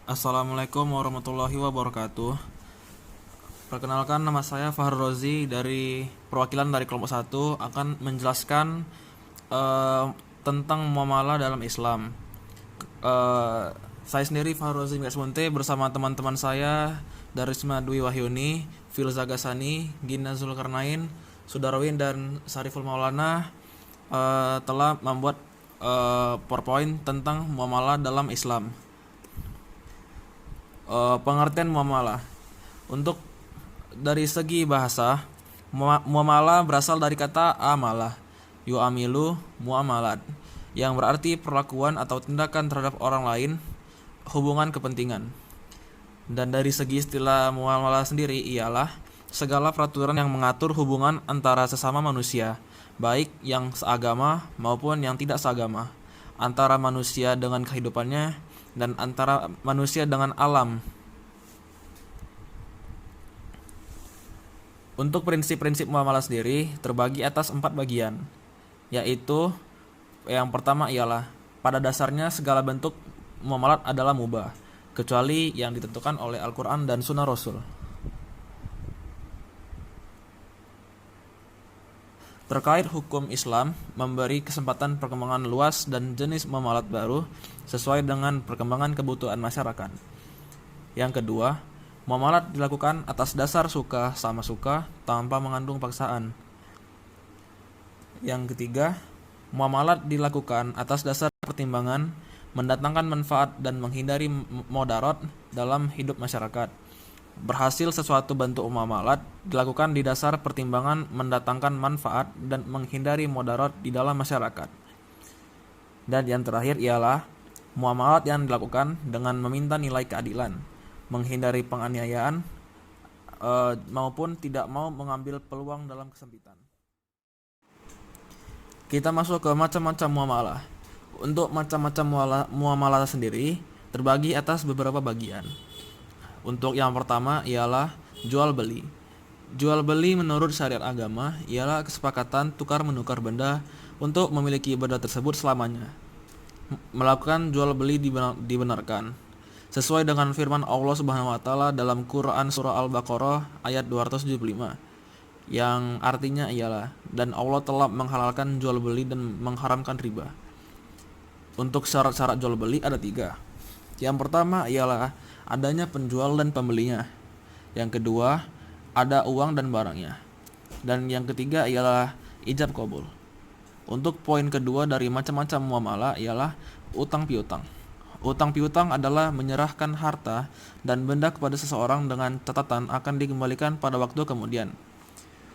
Assalamualaikum warahmatullahi wabarakatuh. Perkenalkan, nama saya Fahru Rozi dari perwakilan dari kelompok satu akan menjelaskan eh, tentang muamalah dalam Islam. Eh, saya sendiri Fahru Rozi Munte bersama teman-teman saya dari Dwi Wahyuni, Filza Gasani, Gina Zulkarnain, Sudarwin dan Sariful Maulana telah membuat PowerPoint tentang muamalah dalam Islam. Pengertian muamalah. Untuk dari segi bahasa, muamalah berasal dari kata amalah, yu'amilu muamalat, yang berarti perlakuan atau tindakan terhadap orang lain, hubungan kepentingan. Dan dari segi istilah muamalah sendiri ialah segala peraturan yang mengatur hubungan antara sesama manusia, baik yang seagama maupun yang tidak seagama, antara manusia dengan kehidupannya dan antara manusia dengan alam. Untuk prinsip-prinsip muamalah sendiri terbagi atas 4 bagian, yaitu yang pertama ialah pada dasarnya segala bentuk muamalat adalah mubah, kecuali yang ditentukan oleh Al-Quran dan Sunnah Rasul. Terkait hukum Islam memberi kesempatan perkembangan luas dan jenis muamalat baru sesuai dengan perkembangan kebutuhan masyarakat. Yang kedua, muamalat dilakukan atas dasar suka sama suka tanpa mengandung paksaan. Yang ketiga, muamalat dilakukan atas dasar pertimbangan mendatangkan manfaat dan menghindari mudarat dalam hidup masyarakat. Berhasil sesuatu bentuk muamalat dilakukan di dasar pertimbangan mendatangkan manfaat dan menghindari mudarat di dalam masyarakat. Dan yang terakhir ialah muamalat yang dilakukan dengan meminta nilai keadilan, menghindari penganiayaan maupun tidak mau mengambil peluang dalam kesempitan. Kita masuk ke macam-macam muamalah. Untuk macam-macam muamalah sendiri terbagi atas beberapa bagian. Untuk yang pertama ialah jual beli. Jual beli menurut syariat agama ialah kesepakatan tukar menukar benda untuk memiliki benda tersebut selamanya. Melakukan jual beli dibenarkan sesuai dengan firman Allah Subhanahu wa taala dalam Quran surah Al-Baqarah ayat 275, yang artinya ialah, dan Allah telah menghalalkan jual beli dan mengharamkan riba. Untuk syarat-syarat jual beli ada 3. Yang pertama ialah adanya penjual dan pembelinya. Yang kedua, ada uang dan barangnya. Dan yang ketiga ialah ijab kabul. Untuk poin kedua dari macam-macam muamalah ialah utang piutang. Utang piutang adalah menyerahkan harta dan benda kepada seseorang dengan catatan akan dikembalikan pada waktu kemudian.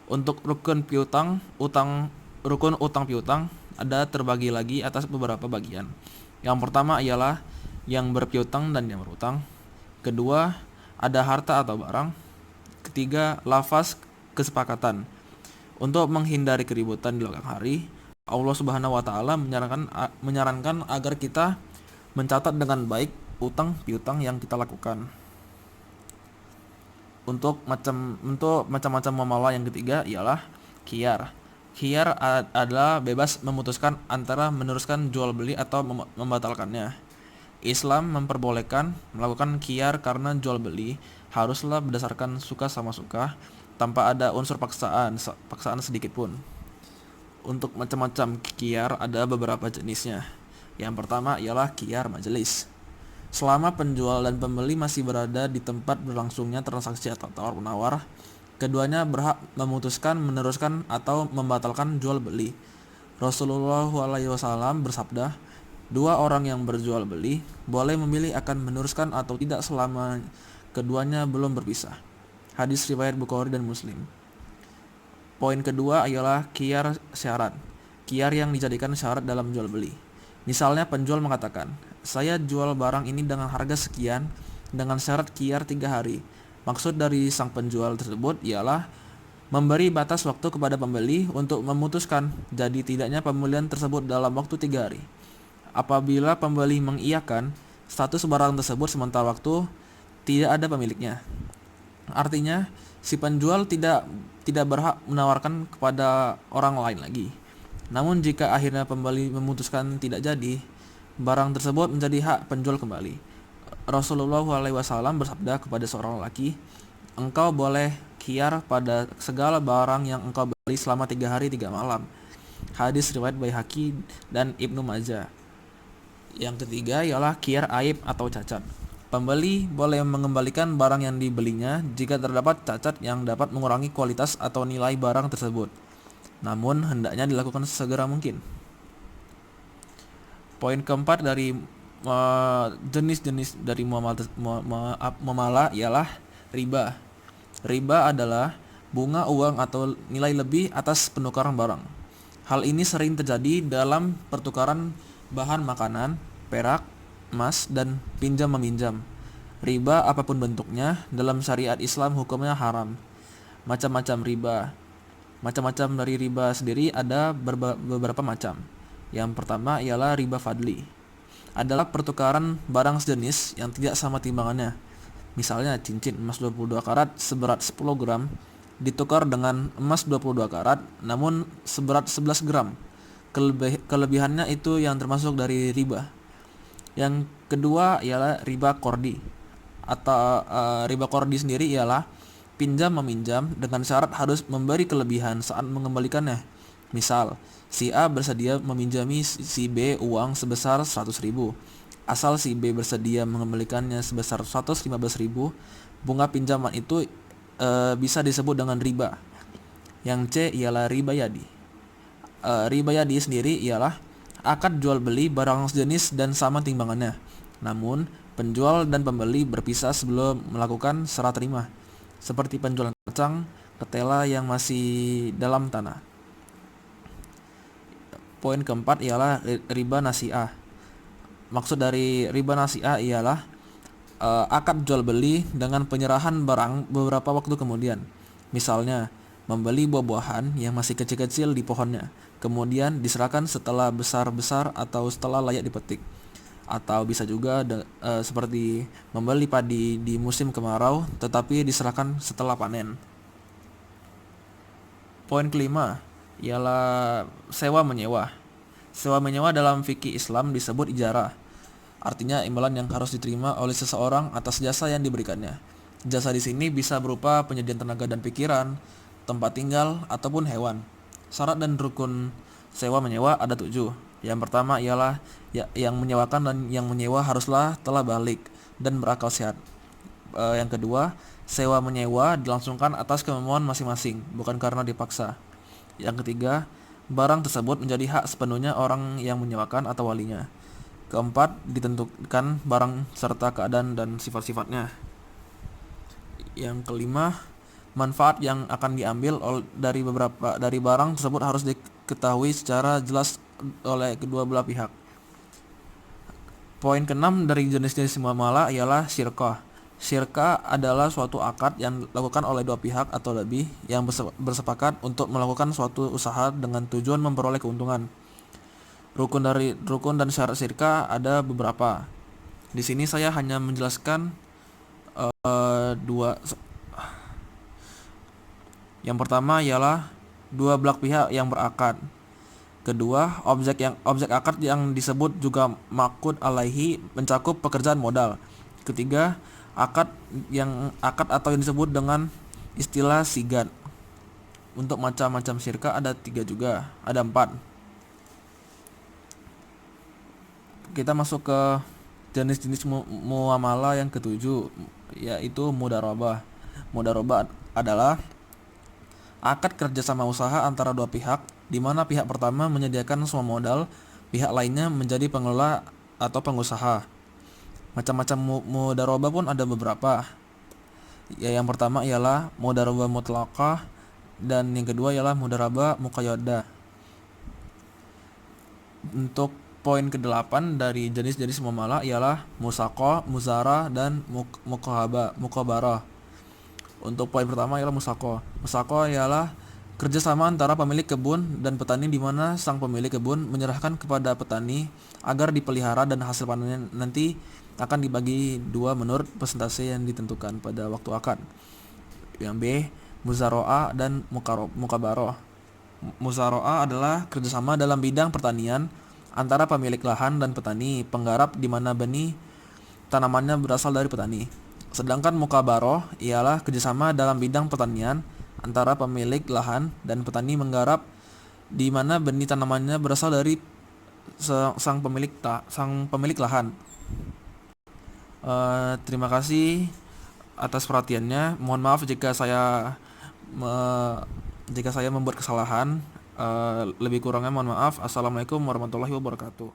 Untuk rukun utang piutang ada terbagi lagi atas beberapa bagian. Yang pertama ialah yang berpiutang dan yang berutang. Kedua, ada harta atau barang. Ketiga, lafaz kesepakatan. Untuk menghindari keributan di belakang hari, Allah Subhanahu wa taala menyarankan agar kita mencatat dengan baik utang piutang yang kita lakukan. Untuk macam-macam muamalah yang ketiga ialah khiyar. Khiyar adalah bebas memutuskan antara meneruskan jual beli atau membatalkannya. Islam memperbolehkan melakukan khiyar karena jual beli haruslah berdasarkan suka sama suka tanpa ada unsur paksaan sedikit pun. Untuk macam-macam khiyar ada beberapa jenisnya. Yang pertama ialah khiyar majelis. Selama penjual dan pembeli masih berada di tempat berlangsungnya transaksi atau tawar-menawar, keduanya berhak memutuskan meneruskan atau membatalkan jual beli. Rasulullah SAW bersabda, 2 orang yang berjual beli boleh memilih akan meneruskan atau tidak selama keduanya belum berpisah. Hadis riwayat Bukhari dan Muslim. Poin kedua ialah khiyar syarat. Khiyar yang dijadikan syarat dalam jual beli. Misalnya penjual mengatakan, saya jual barang ini dengan harga sekian dengan syarat khiyar 3 hari. Maksud dari sang penjual tersebut ialah memberi batas waktu kepada pembeli untuk memutuskan jadi tidaknya pembelian tersebut dalam waktu 3 hari. Apabila pembeli mengiyakan, status barang tersebut sementara waktu tidak ada pemiliknya. Artinya, si penjual tidak berhak menawarkan kepada orang lain lagi. Namun jika akhirnya pembeli memutuskan tidak jadi, barang tersebut menjadi hak penjual kembali. Rasulullah SAW bersabda kepada seorang lelaki, engkau boleh khiyar pada segala barang yang engkau beli selama 3 hari 3 malam. Hadis riwayat Baihaqi dan Ibnu Majah. Yang ketiga ialah khiyar aib atau cacat. Pembeli boleh mengembalikan barang yang dibelinya jika terdapat cacat yang dapat mengurangi kualitas atau nilai barang tersebut. Namun hendaknya dilakukan sesegera mungkin. Poin keempat dari jenis-jenis dari muamalah ialah riba. Riba adalah bunga uang atau nilai lebih atas penukaran barang. Hal ini sering terjadi dalam pertukaran bahan makanan, perak, emas, dan pinjam meminjam. Riba apapun bentuknya dalam syariat Islam hukumnya haram. Macam-macam riba. Macam-macam dari riba sendiri ada beberapa macam. Yang pertama ialah riba fadli. Adalah pertukaran barang sejenis yang tidak sama timbangannya. Misalnya cincin emas 22 karat seberat 10 gram ditukar dengan emas 22 karat namun seberat 11 gram. Kelebihannya itu yang termasuk dari riba. Yang kedua ialah riba kordi. Atau riba kordi sendiri ialah pinjam meminjam dengan syarat harus memberi kelebihan saat mengembalikannya. Misal, si A bersedia meminjami si B uang sebesar 100.000. Asal si B bersedia mengembalikannya sebesar 115.000, bunga pinjaman itu bisa disebut dengan riba. Yang C ialah riba yadi. Riba yadi sendiri ialah akad jual beli barang sejenis dan sama timbangannya. Namun, penjual dan pembeli berpisah sebelum melakukan serah terima, seperti penjualan kacang, ketela yang masih dalam tanah. Poin keempat ialah riba nasi'ah. Maksud dari riba nasi'ah ialah akad jual beli dengan penyerahan barang beberapa waktu kemudian. Misalnya, membeli buah-buahan yang masih kecil-kecil di pohonnya, kemudian diserahkan setelah besar-besar atau setelah layak dipetik. Atau bisa juga seperti membeli padi di musim kemarau tetapi diserahkan setelah panen. Poin kelima ialah sewa menyewa. Sewa menyewa dalam fikih Islam disebut ijarah. Artinya imbalan yang harus diterima oleh seseorang atas jasa yang diberikannya. Jasa di sini bisa berupa penyediaan tenaga dan pikiran, tempat tinggal, ataupun hewan. Syarat dan rukun sewa menyewa ada 7. Yang pertama ialah yang menyewakan dan yang menyewa haruslah telah balik dan berakal sehat. Yang kedua, sewa menyewa dilangsungkan atas kemauan masing-masing, bukan karena dipaksa. Yang ketiga, barang tersebut menjadi hak sepenuhnya orang yang menyewakan atau walinya. Keempat, ditentukan barang serta keadaan dan sifat-sifatnya. Yang kelima, manfaat yang akan diambil dari barang tersebut harus diketahui secara jelas oleh kedua belah pihak. Poin keenam dari jenis-jenis muamalah ialah syirkah. Syirkah adalah suatu akad yang dilakukan oleh dua pihak atau lebih yang bersepakat untuk melakukan suatu usaha dengan tujuan memperoleh keuntungan. Rukun dan syarat syirkah ada beberapa. Di sini saya hanya menjelaskan dua. Yang pertama ialah dua belah pihak yang berakad. Kedua, objek akad yang disebut juga maqud alaihi mencakup pekerjaan modal. Ketiga, akad atau yang disebut dengan istilah sigat. Untuk macam-macam syirkah ada 3 juga, ada 4. Kita masuk ke jenis-jenis muamalah yang ketujuh, yaitu mudharabah. Mudharabah adalah akad kerjasama usaha antara dua pihak, di mana pihak pertama menyediakan semua modal, pihak lainnya menjadi pengelola atau pengusaha. Macam-macam mudharabah pun ada beberapa. Yang pertama ialah mudharabah mutlaqah dan yang kedua ialah mudharabah muqayyadah. Untuk poin ke-8 dari jenis-jenis muamalah ialah musaqah, muzarah dan muqabarah. Untuk poin pertama ialah musaqah. Musaqah ialah kerjasama antara pemilik kebun dan petani di mana sang pemilik kebun menyerahkan kepada petani agar dipelihara dan hasil panennya nanti akan dibagi 2 menurut persentase yang ditentukan pada waktu akad. Yang B, muzara'ah dan mukabarah. Muzara'ah adalah kerjasama dalam bidang pertanian antara pemilik lahan dan petani penggarap di mana benih tanamannya berasal dari petani. Sedangkan mukabaroh ialah kerjasama dalam bidang pertanian antara pemilik lahan dan petani menggarap, di mana benih tanamannya berasal dari sang pemilik lahan. Terima kasih atas perhatiannya. Mohon maaf jika saya membuat kesalahan. Lebih kurangnya mohon maaf. Assalamualaikum warahmatullahi wabarakatuh.